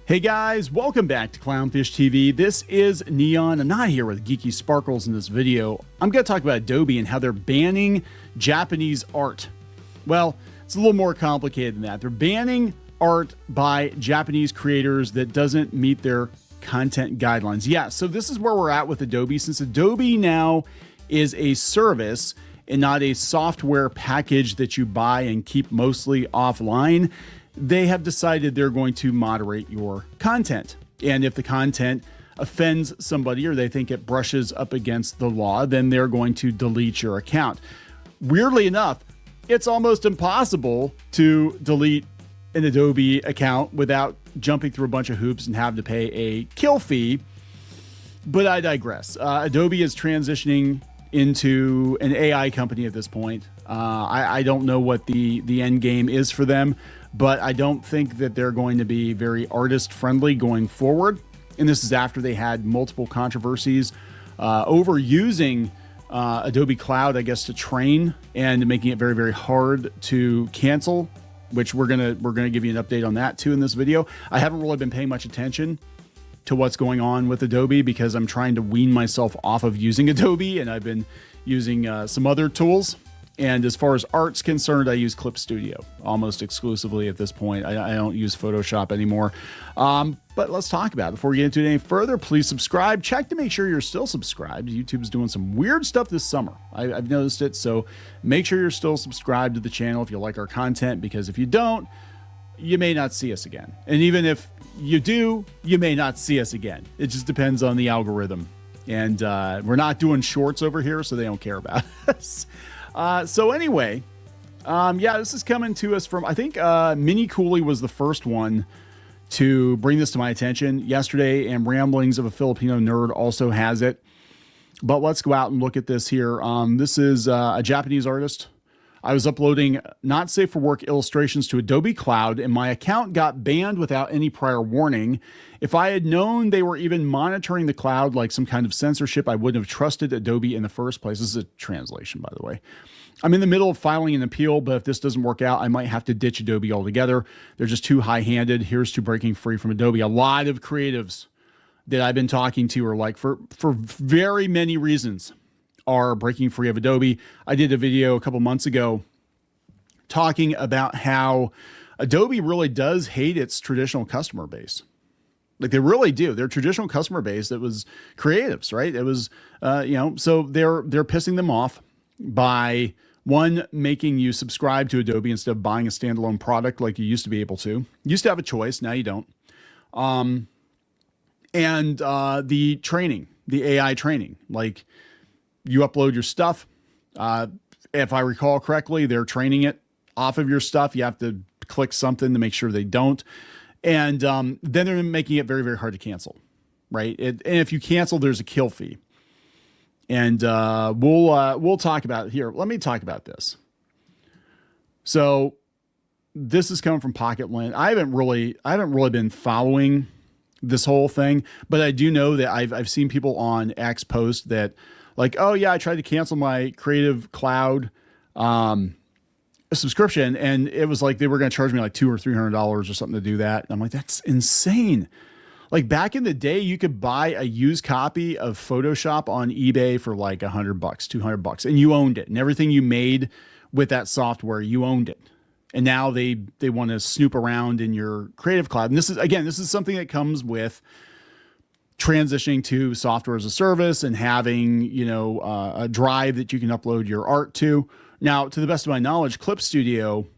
Hey guys, welcome back to Clownfish TV. This is Kneon. I'm not here with Geeky Sparkles in this video. I'm going to talk about Adobe and how they're banning Japanese art. Well, it's a little more complicated than that. They're banning art by Japanese creators that doesn't meet their content guidelines. Yeah, so this is where we're at with Adobe. Since Adobe now is a service and not a software package that you buy and keep mostly offline, they have decided they're going to moderate your content. And if the content offends somebody or they think it brushes up against the law, then they're going to delete your account. Weirdly enough, it's almost impossible to delete an Adobe account without jumping through a bunch of hoops and having to pay a kill fee. But I digress. Adobe is transitioning into an AI company at this point. I don't know what the end game is for them, but I don't think that they're going to be very artist friendly going forward. And this is after they had multiple controversies over using Adobe Cloud, I guess, to train and making it very, very hard to cancel, which we're gonna give you an update on that too in this video. I haven't really been paying much attention to what's going on with Adobe because I'm trying to wean myself off of using Adobe, and I've been using some other tools. And as far as art's concerned, I use Clip Studio almost exclusively at this point. I don't use Photoshop anymore. But let's talk about it. Before we get into it any further, please subscribe. Check to make sure you're still subscribed. YouTube's doing some weird stuff this summer. I've noticed it. So make sure you're still subscribed to the channel if you like our content, because if you don't, you may not see us again. And even if you do, you may not see us again. It just depends on the algorithm. And we're not doing shorts over here, so they don't care about us. So anyway, yeah, this is coming to us from, I think Mini Cooley was the first one to bring this to my attention yesterday, and Ramblings of a Filipino Nerd also has it. But let's go out and look at this here. This is a Japanese artist. I was uploading not safe for work illustrations to Adobe Cloud, and my account got banned without any prior warning. If I had known they were even monitoring the cloud like some kind of censorship, I wouldn't have trusted Adobe in the first place. This is a translation, by the way. I'm in the middle of filing an appeal, but if this doesn't work out, I might have to ditch Adobe altogether. They're just too high-handed. Here's to breaking free from Adobe. A lot of creatives that I've been talking to are like, for very many reasons, are breaking free of Adobe. I did a video a couple months ago talking about how Adobe really does hate its traditional customer base. Like, they really do. Their traditional customer base, that was creatives, right? It was, so they're pissing them off by, one, making you subscribe to Adobe instead of buying a standalone product like you used to be able to. You used to have a choice, now you don't. And the training, the AI training, like, you upload your stuff. If I recall correctly, they're training it off of your stuff. You have to click something to make sure they don't. And then they're making it very, very hard to cancel, right? And if you cancel, there's a kill fee. And we'll talk about it here. Let me talk about this. So this is coming from Pocket Lint. I haven't really been following this whole thing, but I do know that I've seen people on X post that, like, oh yeah, I tried to cancel my Creative Cloud subscription, and it was like they were going to charge me like $200 or $300 or something to do that. And I'm like, that's insane. Like, back in the day, you could buy a used copy of Photoshop on eBay for like $100, $200, and you owned it. And everything you made with that software, you owned it. And now they want to snoop around in your Creative Cloud. And this is something that comes with transitioning to software as a service and having, a drive that you can upload your art to. Now, to the best of my knowledge, Clip Studio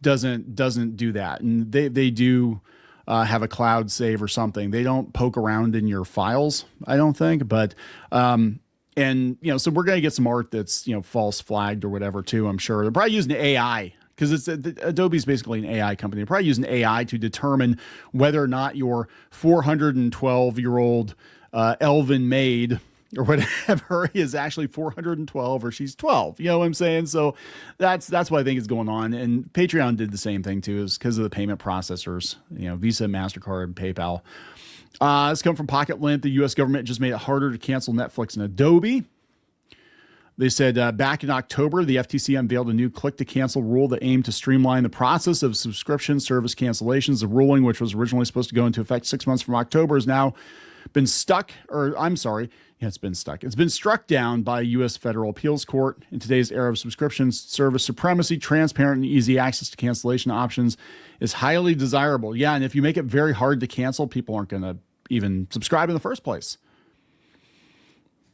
doesn't do that. And they do have a cloud save or something. They don't poke around in your files, I don't think. But, so we're going to get some art that's, false flagged or whatever too, I'm sure. They're probably using AI, because Adobe's basically an AI company. They're probably using AI to determine whether or not your 412-year-old elven maid or whatever is actually 412 or she's 12. You know what I'm saying? So that's what I think is going on. And Patreon did the same thing too, is because of the payment processors, Visa, MasterCard, PayPal. This comes from Pocket Lint. The U.S. government just made it harder to cancel Netflix and Adobe. They said back in October, the FTC unveiled a new click-to-cancel rule that aimed to streamline the process of subscription service cancellations. The ruling, which was originally supposed to go into effect 6 months from October, has now been stuck, or I'm sorry, yeah, it's been stuck. It's been struck down by a U.S. federal appeals court. In today's era of subscription service supremacy, transparent and easy access to cancellation options is highly desirable. Yeah, and if you make it very hard to cancel, people aren't going to even subscribe in the first place.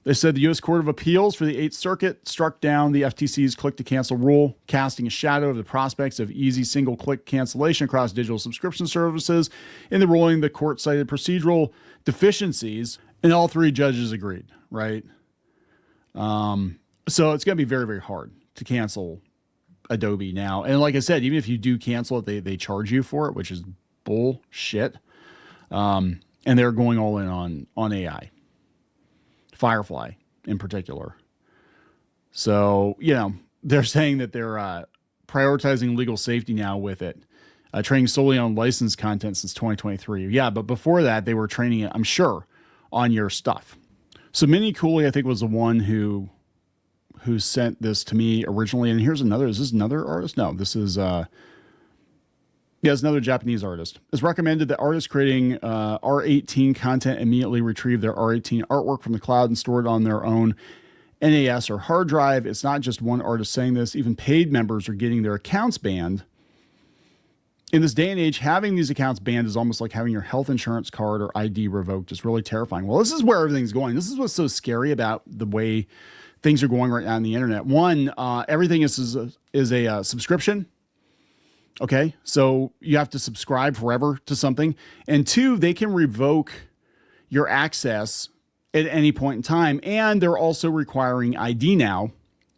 They said the U.S. Court of Appeals for the Eighth Circuit struck down the FTC's click-to-cancel rule, casting a shadow of the prospects of easy single-click cancellation across digital subscription services. In the ruling, the court cited procedural deficiencies, and all three judges agreed, right? So it's going to be very, very hard to cancel Adobe now. And like I said, even if you do cancel it, they charge you for it, which is bullshit. And they're going all in on AI. Firefly in particular. So, they're saying that they're prioritizing legal safety now with it, training solely on licensed content since 2023. Yeah, but before that, they were training it, I'm sure, on your stuff. So Minnie Cooley, I think, was the one who sent this to me originally. And here's another. Is this another artist? No, this is it's another Japanese artist. It's recommended that artists creating R18 content immediately retrieve their R18 artwork from the cloud and store it on their own NAS or hard drive. It's not just one artist saying this. Even paid members are getting their accounts banned. In this day and age, having these accounts banned is almost like having your health insurance card or ID revoked. It's really terrifying. Well, this is where everything's going. This is what's so scary about the way things are going right now on the internet. One, everything is a subscription. Okay, so you have to subscribe forever to something. And two, they can revoke your access at any point in time. And they're also requiring ID now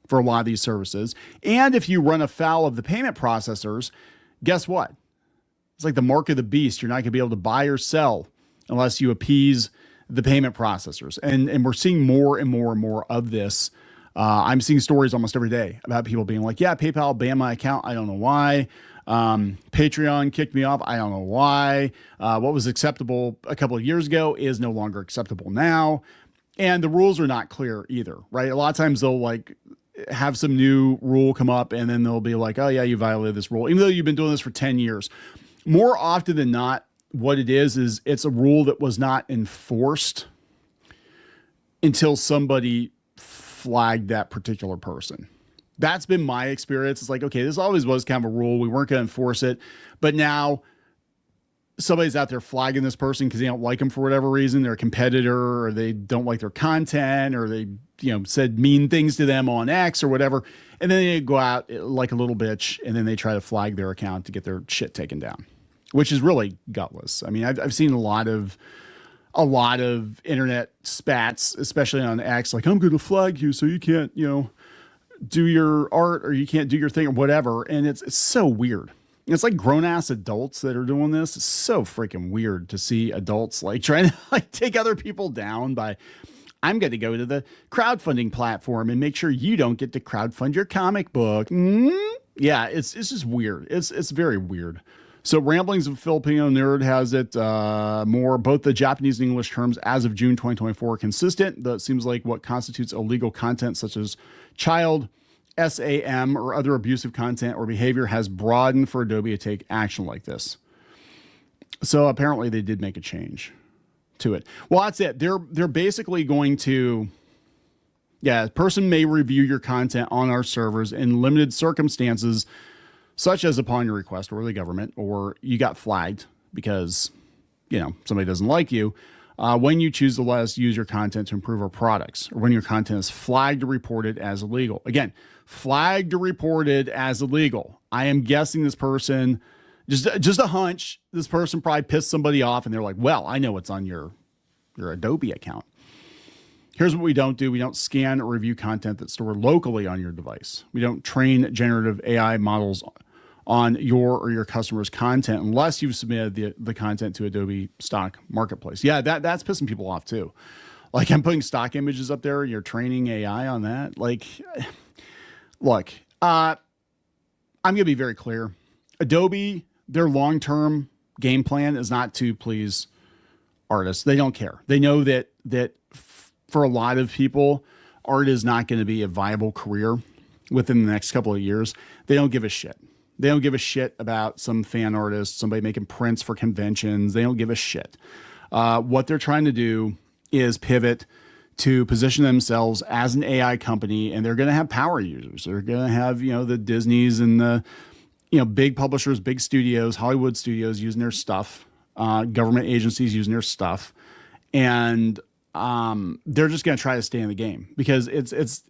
for a lot of these services. And if you run afoul of the payment processors, guess what? It's like the mark of the beast. You're not going to be able to buy or sell unless you appease the payment processors. And we're seeing more and more and more of this. I'm seeing stories almost every day about people being like, yeah, PayPal banned my account. I don't know why. Patreon kicked me off. I don't know why. What was acceptable a couple of years ago is no longer acceptable now. And the rules are not clear either, right? A lot of times they'll have some new rule come up and then they'll be like, oh yeah, you violated this rule, even though you've been doing this for 10 years. More often than not, what it is it's a rule that was not enforced until somebody flagged that particular person. That's been my experience. It's like, okay, this always was kind of a rule. We weren't going to enforce it. But now somebody's out there flagging this person because they don't like them for whatever reason. They're a competitor or they don't like their content or they, said mean things to them on X or whatever. And then they go out like a little bitch and then they try to flag their account to get their shit taken down, which is really gutless. I mean, I've seen a lot of internet spats, especially on X, like, I'm going to flag you so you can't, do your art or you can't do your thing or whatever. And it's so weird. It's like grown ass adults that are doing this. It's so freaking weird to see adults trying to take other people down by, I'm going to go to the crowdfunding platform and make sure you don't get to crowdfund your comic book. Yeah, it's just weird. It's very weird. So Ramblings of a Filipino Nerd has it more, both the Japanese and English terms as of June 2024 are consistent. That seems like what constitutes illegal content such as child, SAM, or other abusive content or behavior has broadened for Adobe to take action like this. So apparently they did make a change to it. Well, that's it. They're basically going to, a person may review your content on our servers in limited circumstances, such as upon your request or the government, or you got flagged because, somebody doesn't like you, when you choose to let us use your content to improve our products, or when your content is flagged or reported as illegal. Again, flagged or reported as illegal. I am guessing this person, just a hunch, this person probably pissed somebody off and they're like, well, I know what's on your Adobe account. Here's what we don't do. We don't scan or review content that's stored locally on your device. We don't train generative AI models on your or your customer's content unless you've submitted the content to Adobe Stock Marketplace. Yeah, that's pissing people off too. Like, I'm putting stock images up there. You're training AI on that. Like, look, I'm going to be very clear. Adobe, their long-term game plan is not to please artists. They don't care. They know that for a lot of people, art is not going to be a viable career within the next couple of years, they don't give a shit. They don't give a shit about some fan artist, somebody making prints for conventions. They don't give a shit. What they're trying to do is pivot to position themselves as an AI company, and they're going to have power users. They're going to have, the Disneys and the, big publishers, big studios, Hollywood studios using their stuff, government agencies using their stuff. And they're just going to try to stay in the game because it's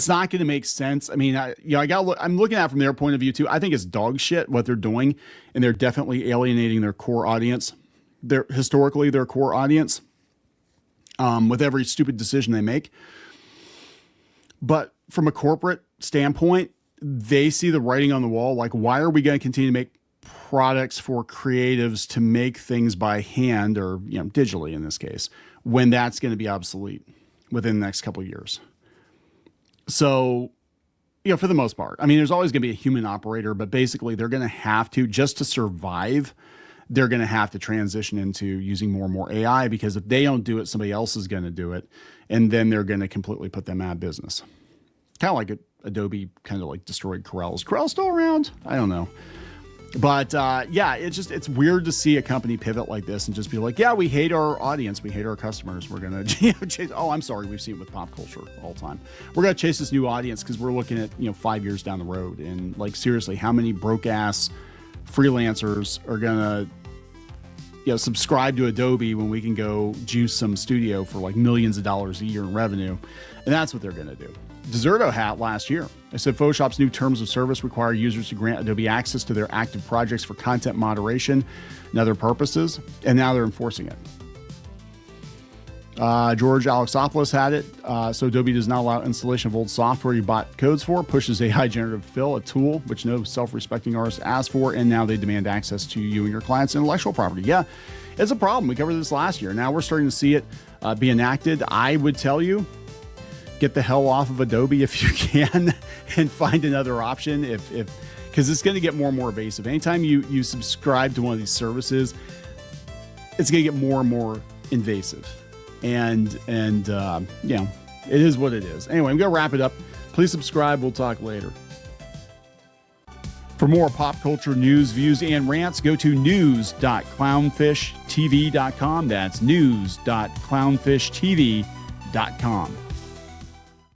not going to make sense. I mean, I'm looking at it from their point of view too. I think it's dog shit what they're doing, and they're definitely alienating their core audience. Historically their core audience, with every stupid decision they make. But from a corporate standpoint, they see the writing on the wall. Like, why are we going to continue to make products for creatives to make things by hand or, digitally in this case, when that's going to be obsolete within the next couple of years? So, for the most part, I mean, there's always going to be a human operator, but basically they're going to have to, just to survive, they're going to have to transition into using more and more AI, because if they don't do it, somebody else is going to do it. And then they're going to completely put them out of business. Kind of like Adobe kind of like destroyed Corel. Is Corel still around? I don't know. But it's weird to see a company pivot like this and just be like, yeah, we hate our audience. We hate our customers. We're going to chase. Oh, I'm sorry. We've seen it with pop culture all the time. We're going to chase this new audience because we're looking at, 5 years down the road. And like, seriously, how many broke ass freelancers are going to, subscribe to Adobe when we can go juice some studio for like millions of dollars a year in revenue? And that's what they're going to do. Deserto hat last year. They said Photoshop's new terms of service require users to grant Adobe access to their active projects for content moderation and other purposes, and now they're enforcing it. George Alexopoulos had it. So Adobe does not allow installation of old software you bought codes for, pushes AI generative fill, a tool which no self-respecting artist asked for, and now they demand access to you and your client's intellectual property. Yeah, it's a problem. We covered this last year. Now we're starting to see it be enacted. I would tell you, get the hell off of Adobe if you can and find another option because it's going to get more and more invasive. Anytime you subscribe to one of these services, it's going to get more and more invasive. And it is what it is. Anyway, I'm going to wrap it up. Please subscribe. We'll talk later. For more pop culture news, views, and rants, go to news.clownfishtv.com. That's news.clownfishtv.com.